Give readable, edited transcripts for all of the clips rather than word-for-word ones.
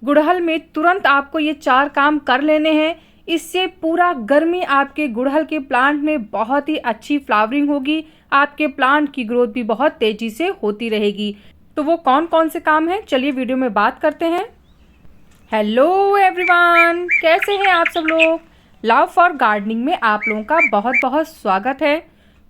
गुड़हल में तुरंत आपको ये 4 काम कर लेने हैं। इससे पूरा गर्मी आपके गुड़हल के प्लांट में बहुत ही अच्छी फ्लावरिंग होगी, आपके प्लांट की ग्रोथ भी बहुत तेज़ी से होती रहेगी। तो वो कौन कौन से काम हैं, चलिए वीडियो में बात करते हैं। हेलो एवरीवन, कैसे हैं आप सब लोग। लव फॉर गार्डनिंग में आप लोगों का बहुत बहुत स्वागत है।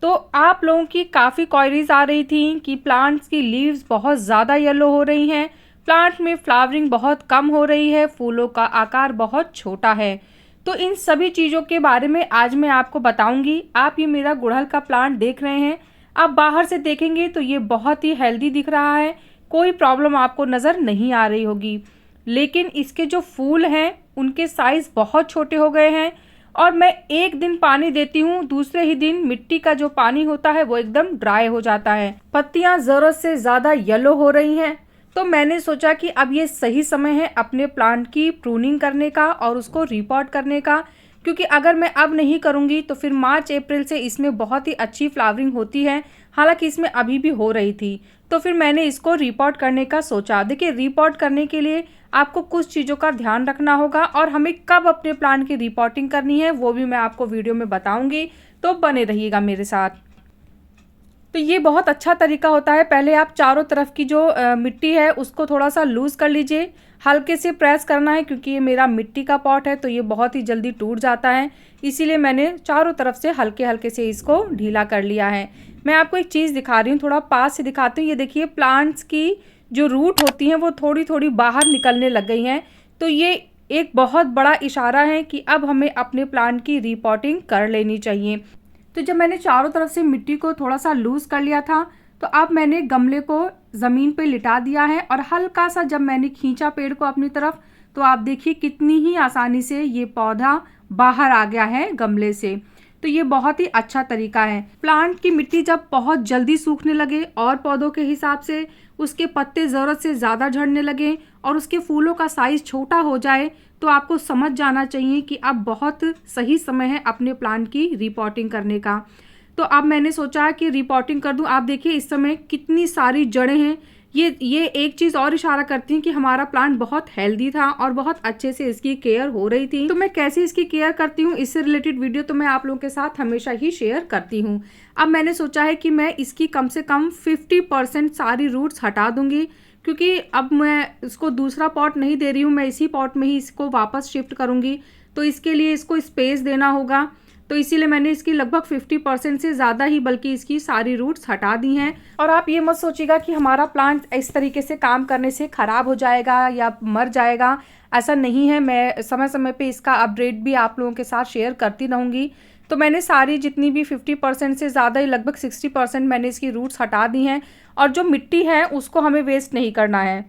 तो आप लोगों की काफ़ी क्वेरीज आ रही थी कि प्लांट्स की लीव्स बहुत ज़्यादा येलो हो रही हैं, प्लांट में फ्लावरिंग बहुत कम हो रही है, फूलों का आकार बहुत छोटा है। तो इन सभी चीज़ों के बारे में आज मैं आपको बताऊंगी। आप ये मेरा गुड़हल का प्लांट देख रहे हैं, आप बाहर से देखेंगे तो ये बहुत ही हेल्दी दिख रहा है, कोई प्रॉब्लम आपको नज़र नहीं आ रही होगी। लेकिन इसके जो फूल हैं उनके साइज़ बहुत छोटे हो गए हैं और मैं एक दिन पानी देती हूँ, दूसरे ही दिन मिट्टी का जो पानी होता है वो एकदम ड्राई हो जाता है, पत्तियाँ ज़रूरत से ज़्यादा येलो हो रही हैं। तो मैंने सोचा कि अब ये सही समय है अपने प्लांट की प्रूनिंग करने का और उसको रिपॉट करने का, क्योंकि अगर मैं अब नहीं करूँगी तो फिर मार्च अप्रैल से इसमें बहुत ही अच्छी फ्लावरिंग होती है, हालांकि इसमें अभी भी हो रही थी। तो फिर मैंने इसको रिपॉट करने का सोचा। देखिए, रिपॉट करने के लिए आपको कुछ चीज़ों का ध्यान रखना होगा और हमें कब अपने प्लांट की रिपोर्टिंग करनी है वो भी मैं आपको वीडियो में बताऊंगी, तो बने रहिएगा मेरे साथ। तो ये बहुत अच्छा तरीका होता है। पहले आप चारों तरफ की जो मिट्टी है उसको थोड़ा सा लूज़ कर लीजिए, हल्के से प्रेस करना है, क्योंकि ये मेरा मिट्टी का पॉट है तो ये बहुत ही जल्दी टूट जाता है, इसीलिए मैंने चारों तरफ से हल्के हल्के से इसको ढीला कर लिया है। मैं आपको एक चीज़ दिखा रही हूँ, थोड़ा पास से दिखाती हूँ। ये देखिए, प्लांट्स की जो रूट होती हैं वो थोड़ी थोड़ी बाहर निकलने लग गई हैं, तो ये एक बहुत बड़ा इशारा है कि अब हमें अपने प्लांट की रिपोर्टिंग कर लेनी चाहिए। तो जब मैंने चारों तरफ से मिट्टी को थोड़ा सा लूज़ कर लिया था तो अब मैंने गमले को ज़मीन पे लिटा दिया है और हल्का सा जब मैंने खींचा पेड़ को अपनी तरफ, तो आप देखिए कितनी ही आसानी से ये पौधा बाहर आ गया है गमले से। तो ये बहुत ही अच्छा तरीका है। प्लांट की मिट्टी जब बहुत जल्दी सूखने लगे और पौधों के हिसाब से उसके पत्ते ज़रूरत से ज़्यादा झड़ने लगे और उसके फूलों का साइज़ छोटा हो जाए, तो आपको समझ जाना चाहिए कि अब बहुत सही समय है अपने प्लांट की रिपोर्टिंग करने का। तो अब मैंने सोचा कि रिपोर्टिंग कर दूं। आप देखिए इस समय कितनी सारी जड़ें हैं। ये एक चीज़ और इशारा करती हैं कि हमारा प्लांट बहुत हेल्दी था और बहुत अच्छे से इसकी केयर हो रही थी। तो मैं कैसे इसकी केयर करती हूँ, इससे रिलेटेड वीडियो तो मैं आप लोगों के साथ हमेशा ही शेयर करती हूँ। अब मैंने सोचा है कि मैं इसकी कम से कम 50% सारी रूट्स हटा दूंगी, क्योंकि अब मैं इसको दूसरा पॉट नहीं दे रही हूँ, मैं इसी पॉट में ही इसको वापस शिफ्ट करूँगी। तो इसके लिए इसको स्पेस देना होगा, तो इसीलिए मैंने इसकी लगभग 50% से ज़्यादा ही बल्कि इसकी सारी रूट्स हटा दी हैं। और आप ये मत सोचिएगा कि हमारा प्लांट इस तरीके से काम करने से ख़राब हो जाएगा या मर जाएगा, ऐसा नहीं है। मैं समय समय पे इसका अपडेट भी आप लोगों के साथ शेयर करती रहूँगी। तो मैंने सारी जितनी भी 50% से ज़्यादा ही लगभग 60% मैंने इसकी रूट्स हटा दी हैं। और जो मिट्टी है उसको हमें वेस्ट नहीं करना है।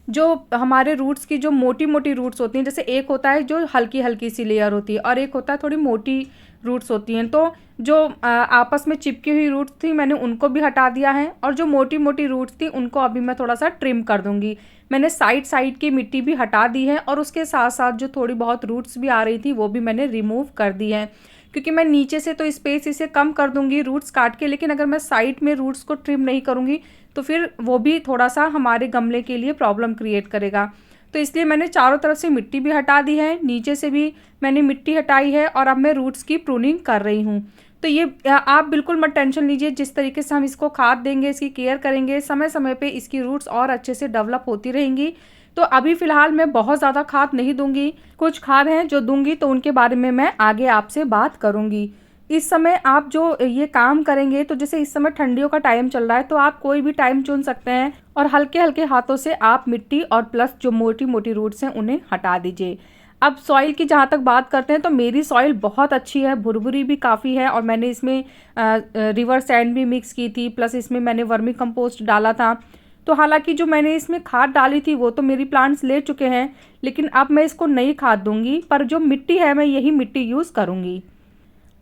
जो हमारे रूट्स की जो मोटी मोटी रूट्स होती हैं, जैसे एक होता है जो हल्की हल्की सी लेयर होती है और एक होता है थोड़ी मोटी रूट्स होती हैं, तो जो आपस में चिपकी हुई रूट्स थी मैंने उनको भी हटा दिया है और जो मोटी मोटी रूट्स थी उनको अभी मैं थोड़ा सा ट्रिम कर दूंगी। मैंने साइड साइड की मिट्टी भी हटा दी है और उसके साथ साथ जो थोड़ी बहुत रूट्स भी आ रही थी वो भी मैंने रिमूव कर दी है, क्योंकि मैं नीचे से तो स्पेस इसे कम कर दूंगी रूट्स काट के, लेकिन अगर मैं साइड में रूट्स को ट्रिम नहीं करूंगी तो फिर वो भी थोड़ा सा हमारे गमले के लिए प्रॉब्लम क्रिएट करेगा। तो इसलिए मैंने चारों तरफ से मिट्टी भी हटा दी है, नीचे से भी मैंने मिट्टी हटाई है और अब मैं रूट्स की प्रूनिंग कर रही हूँ। तो ये आप बिल्कुल मत टेंशन लीजिए, जिस तरीके से हम इसको खाद देंगे, इसकी केयर करेंगे, समय समय पे इसकी रूट्स और अच्छे से डेवलप होती रहेंगी। तो अभी फ़िलहाल मैं बहुत ज़्यादा खाद नहीं दूंगी, कुछ खाद हैं जो दूंगी तो उनके बारे में मैं आगे आपसे बात करूंगी। इस समय आप जो ये काम करेंगे, तो जैसे इस समय ठंडियों का टाइम चल रहा है तो आप कोई भी टाइम चुन सकते हैं और हल्के हल्के हाथों से आप मिट्टी और प्लस जो मोटी मोटी रूट्स हैं उन्हें हटा दीजिए। अब सॉइल की जहाँ तक बात करते हैं तो मेरी सॉइल बहुत अच्छी है, भुरभुरी भी काफ़ी है और मैंने इसमें रिवर सैंड भी मिक्स की थी, प्लस इसमें मैंने वर्मी कंपोस्ट डाला था। तो हालांकि जो मैंने इसमें खाद डाली थी वो तो मेरी प्लांट्स ले चुके हैं, लेकिन अब मैं इसको नई खाद दूंगी, पर जो मिट्टी है मैं यही मिट्टी यूज़ करूंगी।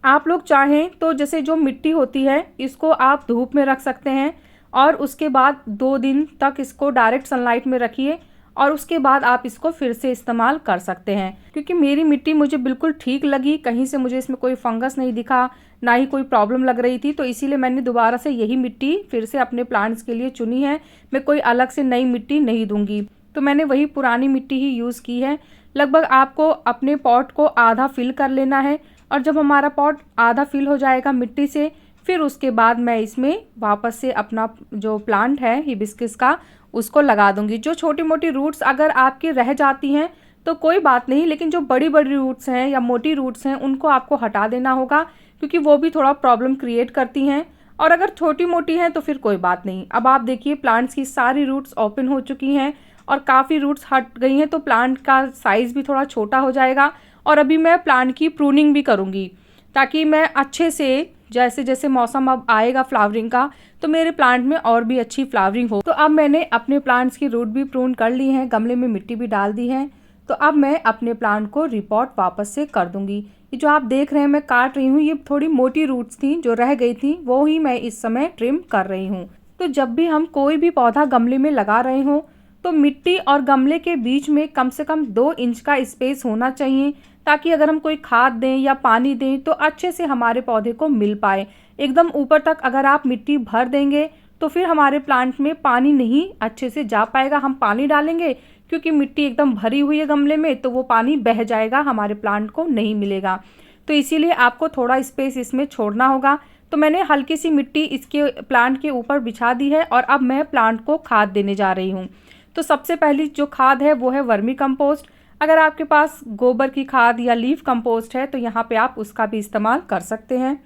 आप लोग चाहें तो जैसे जो मिट्टी होती है इसको आप धूप में रख सकते हैं और उसके बाद 2 दिन तक इसको डायरेक्ट सनलाइट में रखिए और उसके बाद आप इसको फिर से इस्तेमाल कर सकते हैं। क्योंकि मेरी मिट्टी मुझे बिल्कुल ठीक लगी, कहीं से मुझे इसमें कोई फंगस नहीं दिखा, ना ही कोई प्रॉब्लम लग रही थी, तो इसीलिए मैंने दोबारा से यही मिट्टी फिर से अपने प्लांट्स के लिए चुनी है। मैं कोई अलग से नई मिट्टी नहीं दूंगी। तो मैंने वही पुरानी मिट्टी ही यूज़ की है। लगभग आपको अपने पॉट को आधा फिल कर लेना है, और जब हमारा पॉट आधा फिल हो जाएगा मिट्टी से, फिर उसके बाद मैं इसमें वापस से अपना जो प्लांट है हिबिस्कस का उसको लगा दूंगी। जो छोटी मोटी रूट्स अगर आपकी रह जाती हैं तो कोई बात नहीं, लेकिन जो बड़ी बड़ी रूट्स हैं या मोटी रूट्स हैं उनको आपको हटा देना होगा, क्योंकि वो भी थोड़ा प्रॉब्लम क्रिएट करती हैं। और अगर छोटी मोटी हैं तो फिर कोई बात नहीं। अब आप देखिए प्लांट्स की सारी रूट्स ओपन हो चुकी हैं और काफ़ी रूट्स हट गई हैं, तो प्लांट का साइज़ भी थोड़ा छोटा हो जाएगा। और अभी मैं प्लांट की प्रूनिंग भी करूँगी, ताकि मैं अच्छे से जैसे जैसे मौसम अब आएगा फ्लावरिंग का, तो मेरे प्लांट में और भी अच्छी फ्लावरिंग हो। तो अब मैंने अपने प्लांट्स की रूट भी प्रून कर ली हैं, गमले में मिट्टी भी डाल दी है। तो अब मैं अपने प्लांट को रिपॉट वापस से कर दूंगी। ये जो आप देख रहे हैं मैं काट रही हूँ, ये थोड़ी मोटी रूट्स थी जो रह गई थी, वो ही मैं इस समय ट्रिम कर रही हूँ। तो जब भी हम कोई भी पौधा गमले में लगा रहे हो तो मिट्टी और गमले के बीच में कम से कम 2 इंच का स्पेस होना चाहिए, ताकि अगर हम कोई खाद दें या पानी दें तो अच्छे से हमारे पौधे को मिल पाए। एकदम ऊपर तक अगर आप मिट्टी भर देंगे तो फिर हमारे प्लांट में पानी नहीं अच्छे से जा पाएगा। हम पानी डालेंगे क्योंकि मिट्टी एकदम भरी हुई है गमले में, तो वो पानी बह जाएगा, हमारे प्लांट को नहीं मिलेगा। तो इसीलिए आपको थोड़ा स्पेस इसमें छोड़ना होगा। तो मैंने हल्की सी मिट्टी इसके प्लांट के ऊपर बिछा दी है और अब मैं प्लांट को खाद देने जा रही हूँ। तो सबसे पहली जो खाद है वो है वर्मी कंपोस्ट। अगर आपके पास गोबर की खाद या लीफ कंपोस्ट है तो यहाँ पे आप उसका भी इस्तेमाल कर सकते हैं।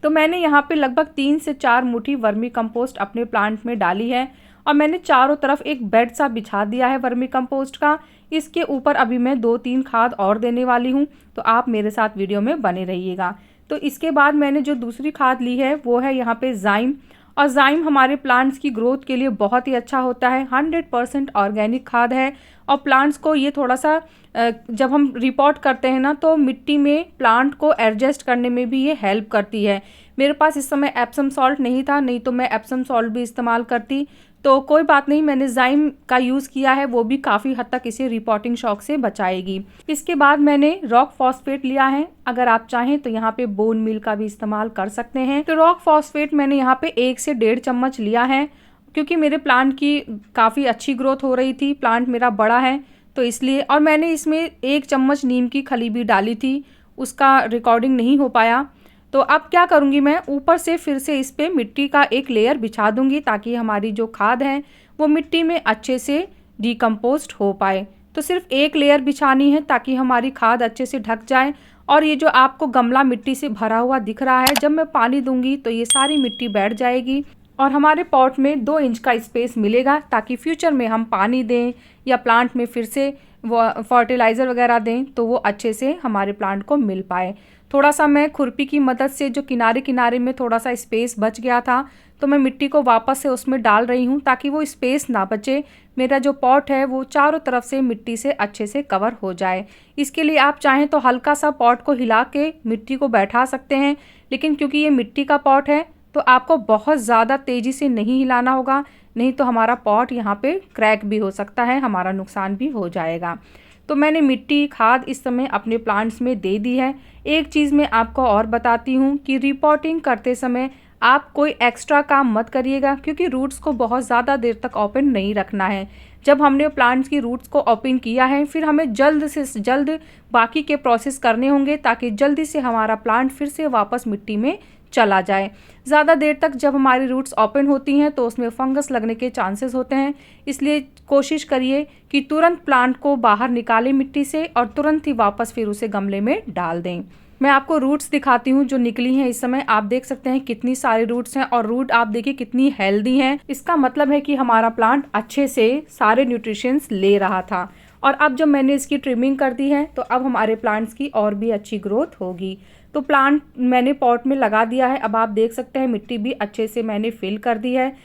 तो मैंने यहाँ पे लगभग 3 से 4 मुट्ठी वर्मी कंपोस्ट अपने प्लांट में डाली है, और मैंने चारों तरफ एक बेड सा बिछा दिया है वर्मी कंपोस्ट का। इसके ऊपर अभी मैं 2-3 खाद और देने वाली हूँ, तो आप मेरे साथ वीडियो में बने रहिएगा। तो इसके बाद मैंने जो दूसरी खाद ली है वो है यहाँ पे जाइम। और जाइम हमारे प्लांट्स की ग्रोथ के लिए बहुत ही अच्छा होता है। 100% ऑर्गेनिक खाद है, और प्लांट्स को ये थोड़ा सा जब हम रिपोर्ट करते हैं ना, तो मिट्टी में प्लांट को एडजस्ट करने में भी ये हेल्प करती है। मेरे पास इस समय एप्सम सॉल्ट नहीं था, नहीं तो मैं एप्सम सॉल्ट भी इस्तेमाल करती। तो कोई बात नहीं, मैंने जाइम का यूज़ किया है, वो भी काफ़ी हद तक इसे रिपोर्टिंग शॉक से बचाएगी। इसके बाद मैंने रॉक फॉस्फेट लिया है। अगर आप चाहें तो यहाँ पे बोन मील का भी इस्तेमाल कर सकते हैं। तो रॉक फॉस्फेट मैंने यहाँ पे 1 से 1.5 चम्मच लिया है, क्योंकि मेरे प्लांट की काफ़ी अच्छी ग्रोथ हो रही थी, प्लांट मेरा बड़ा है तो इसलिए। और मैंने इसमें 1 चम्मच नीम की खली भी डाली थी, उसका रिकॉर्डिंग नहीं हो पाया। तो अब क्या करूँगी, मैं ऊपर से फिर से इस पे मिट्टी का एक लेयर बिछा दूंगी, ताकि हमारी जो खाद है वो मिट्टी में अच्छे से डिकम्पोस्ट हो पाए। तो सिर्फ एक लेयर बिछानी है ताकि हमारी खाद अच्छे से ढक जाए। और ये जो आपको गमला मिट्टी से भरा हुआ दिख रहा है, जब मैं पानी दूंगी तो ये सारी मिट्टी बैठ जाएगी और हमारे पॉट में 2 इंच का स्पेस मिलेगा, ताकि फ्यूचर में हम पानी दें या प्लांट में फिर से वो फर्टिलाइज़र वगैरह दें तो वो अच्छे से हमारे प्लांट को मिल पाए। थोड़ा सा मैं खुरपी की मदद से, जो किनारे किनारे में थोड़ा सा स्पेस बच गया था, तो मैं मिट्टी को वापस से उसमें डाल रही हूँ, ताकि वो स्पेस ना बचे। मेरा जो पॉट है वो चारों तरफ से मिट्टी से अच्छे से कवर हो जाए। इसके लिए आप चाहें तो हल्का सा पॉट को हिला के मिट्टी को बैठा सकते हैं, लेकिन क्योंकि ये मिट्टी का पॉट है तो आपको बहुत ज़्यादा तेज़ी से नहीं हिलाना होगा, नहीं तो हमारा पॉट यहाँ पे क्रैक भी हो सकता है, हमारा नुकसान भी हो जाएगा। तो मैंने मिट्टी खाद इस समय अपने प्लांट्स में दे दी है। एक चीज़ मैं आपको और बताती हूँ कि रिपोर्टिंग करते समय आप कोई एक्स्ट्रा काम मत करिएगा, क्योंकि रूट्स को बहुत ज़्यादा देर तक ओपन नहीं रखना है। जब हमने प्लांट्स की रूट्स को ओपन किया है, फिर हमें जल्द से जल्द बाकी के प्रोसेस करने होंगे, ताकि जल्दी से हमारा प्लांट फिर से वापस मिट्टी में चला जाए। ज़्यादा देर तक जब हमारी रूट्स ओपन होती हैं तो उसमें फंगस लगने के चांसेस होते हैं, इसलिए कोशिश करिए कि तुरंत प्लांट को बाहर निकालें मिट्टी से और तुरंत ही वापस फिर उसे गमले में डाल दें। मैं आपको रूट्स दिखाती हूँ जो निकली हैं इस समय। आप देख सकते हैं कितनी सारी रूट्स हैं, और रूट आप देखिए कितनी हेल्दी हैं। इसका मतलब है कि हमारा प्लांट अच्छे से सारे न्यूट्रिशंस ले रहा था। और अब जब मैंने इसकी ट्रिमिंग कर दी है तो अब हमारे प्लांट्स की और भी अच्छी ग्रोथ होगी। तो प्लांट मैंने पॉट में लगा दिया है, अब आप देख सकते हैं मिट्टी भी अच्छे से मैंने फिल कर दी है।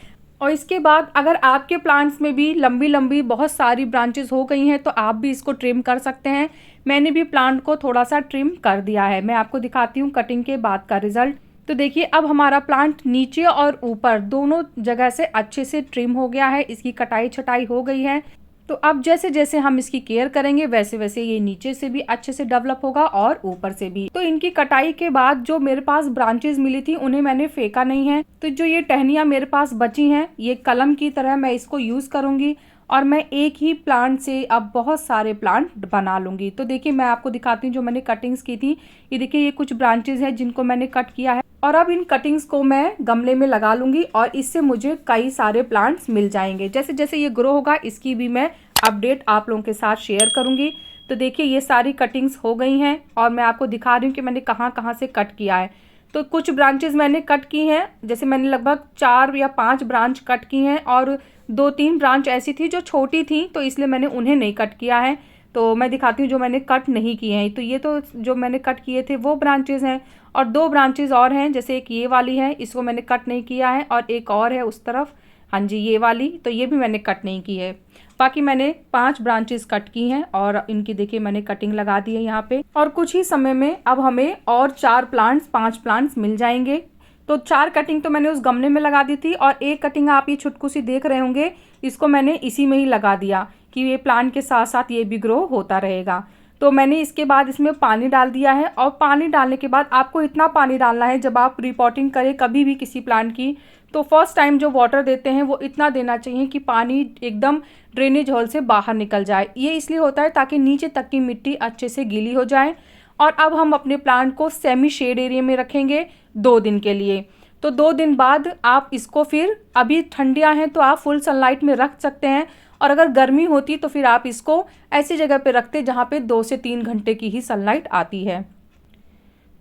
और इसके बाद अगर आपके प्लांट्स में भी लंबी लंबी बहुत सारी ब्रांचेस हो गई हैं तो आप भी इसको ट्रिम कर सकते हैं। मैंने भी प्लांट को थोड़ा सा ट्रिम कर दिया है, मैं आपको दिखाती हूँ कटिंग के बाद का रिजल्ट। तो देखिए अब हमारा प्लांट नीचे और ऊपर दोनों जगह से अच्छे से ट्रिम हो गया है, इसकी कटाई छटाई हो गई है। तो अब जैसे जैसे हम इसकी केयर करेंगे वैसे वैसे ये नीचे से भी अच्छे से डेवलप होगा और ऊपर से भी। तो इनकी कटाई के बाद जो मेरे पास ब्रांचेस मिली थी उन्हें मैंने फेंका नहीं है। तो जो ये टहनियाँ मेरे पास बची हैं, ये कलम की तरह मैं इसको यूज़ करूँगी और मैं एक ही प्लांट से अब बहुत सारे प्लांट बना लूँगी। तो देखिए मैं आपको दिखाती हूँ जो मैंने कटिंग्स की थी। ये देखिए ये कुछ ब्रांचेज़ हैं जिनको मैंने कट किया है और अब इन कटिंग्स को मैं गमले में लगा लूँगी और इससे मुझे कई सारे प्लांट्स मिल जाएंगे। जैसे जैसे ये ग्रो होगा इसकी भी मैं अपडेट आप लोगों के साथ शेयर करूँगी। तो देखिए ये सारी कटिंग्स हो गई हैं और मैं आपको दिखा रही हूँ कि मैंने कहाँ कहाँ से कट किया है। तो कुछ ब्रांचेस मैंने कट की हैं, जैसे मैंने लगभग 4 या 5 ब्रांच कट की हैं और 2-3 ब्रांच ऐसी थी जो छोटी थी तो इसलिए मैंने उन्हें नहीं कट किया है। तो मैं दिखाती हूँ जो मैंने कट नहीं किए हैं। तो ये तो जो मैंने कट किए थे वो ब्रांचेस हैं और 2 ब्रांचेस और हैं, जैसे एक ये वाली है, इसको मैंने कट नहीं किया है और एक और है उस तरफ, हाँ जी ये वाली, तो ये भी मैंने कट नहीं की है। बाकी मैंने 5 ब्रांचेस कट की हैं और इनकी देखिए मैंने कटिंग लगा दी है यहाँ पे। और कुछ ही समय में अब हमें और 5 प्लांट्स मिल जाएंगे। तो 4 कटिंग तो मैंने उस गमले में लगा दी थी और एक कटिंग आप ये छुटकू सी देख रहे होंगे, इसको मैंने इसी में ही लगा दिया कि ये प्लांट के साथ साथ ये भी ग्रो होता रहेगा। तो मैंने इसके बाद इसमें पानी डाल दिया है और पानी डालने के बाद आपको इतना पानी डालना है, जब आप रिपोर्टिंग करें कभी भी किसी प्लांट की तो फर्स्ट टाइम जो वाटर देते हैं वो इतना देना चाहिए कि पानी एकदम ड्रेनेज होल से बाहर निकल जाए। ये इसलिए होता है ताकि नीचे तक की मिट्टी अच्छे से गीली हो जाए। और अब हम अपने प्लांट को सेमी शेड एरिया में रखेंगे 2 दिन के लिए। तो 2 दिन बाद आप इसको फिर, अभी ठंडियाँ हैं तो आप फुल सनलाइट में रख सकते हैं और अगर गर्मी होती तो फिर आप इसको ऐसी जगह पे रखते जहाँ पे 2 से 3 घंटे की ही सनलाइट आती है।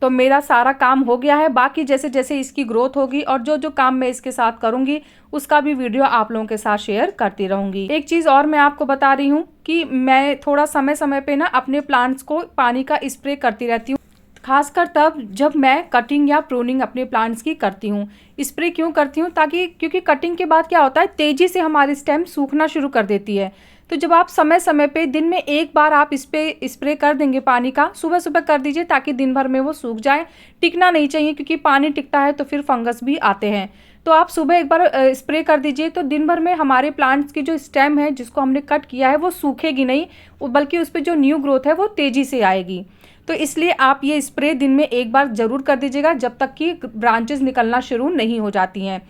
तो मेरा सारा काम हो गया है। बाकी जैसे जैसे इसकी ग्रोथ होगी और जो जो काम मैं इसके साथ करूँगी उसका भी वीडियो आप लोगों के साथ शेयर करती रहूँगी। एक चीज़ और मैं आपको बता रही हूँ कि मैं थोड़ा समय समय पे ना अपने प्लांट्स को पानी का स्प्रे करती रहती हूँ, खासकर तब जब मैं कटिंग या प्रूनिंग अपने प्लांट्स की करती हूँ। स्प्रे क्यों करती हूँ? क्योंकि कटिंग के बाद क्या होता है, तेज़ी से हमारी स्टेम सूखना शुरू कर देती है। तो जब आप समय समय पे दिन में एक बार आप इस पे स्प्रे कर देंगे पानी का, सुबह सुबह कर दीजिए ताकि दिन भर में वो सूख जाए। टिकना नहीं चाहिए क्योंकि पानी टिकता है तो फिर फंगस भी आते हैं। तो आप सुबह एक बार स्प्रे कर दीजिए तो दिन भर में हमारे प्लांट्स की जो स्टेम है जिसको हमने कट किया है वो सूखेगी नहीं, बल्कि उस पर जो न्यू ग्रोथ है वो तेज़ी से आएगी। तो इसलिए आप ये स्प्रे दिन में एक बार ज़रूर कर दीजिएगा जब तक कि ब्रांचेस निकलना शुरू नहीं हो जाती हैं।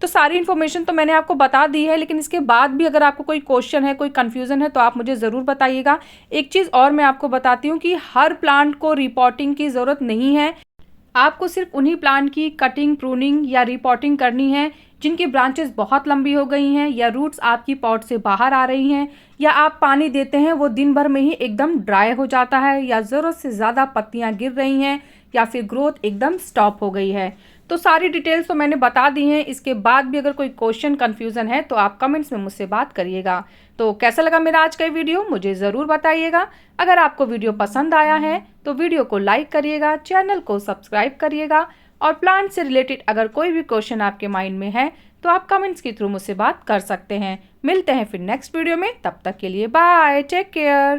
तो सारी इन्फॉर्मेशन तो मैंने आपको बता दी है, लेकिन इसके बाद भी अगर आपको कोई क्वेश्चन है, कोई कन्फ्यूज़न है तो आप मुझे ज़रूर बताइएगा। एक चीज़ और मैं आपको बताती हूँ कि हर प्लांट को रिपोर्टिंग की ज़रूरत नहीं है। आपको सिर्फ उन्हीं प्लांट की कटिंग, प्रूनिंग या रिपोर्टिंग करनी है जिनकी ब्रांचेस बहुत लंबी हो गई हैं या रूट्स आपकी पॉट से बाहर आ रही हैं या आप पानी देते हैं वो दिन भर में ही एकदम ड्राई हो जाता है या ज़रूरत से ज़्यादा पत्तियां गिर रही हैं या फिर ग्रोथ एकदम स्टॉप हो गई है। तो सारी डिटेल्स तो मैंने बता दी हैं। इसके बाद भी अगर कोई क्वेश्चन, कन्फ्यूज़न है तो आप कमेंट्स में मुझसे बात करिएगा। तो कैसा लगा मेरा आज का वीडियो मुझे ज़रूर बताइएगा। अगर आपको वीडियो पसंद आया है तो वीडियो को लाइक करिएगा, चैनल को सब्सक्राइब करिएगा और प्लांट से रिलेटेड अगर कोई भी क्वेश्चन आपके माइंड में है तो आप कमेंट्स के थ्रू मुझसे बात कर सकते हैं। मिलते हैं फिर नेक्स्ट वीडियो में, तब तक के लिए बाय, टेक केयर।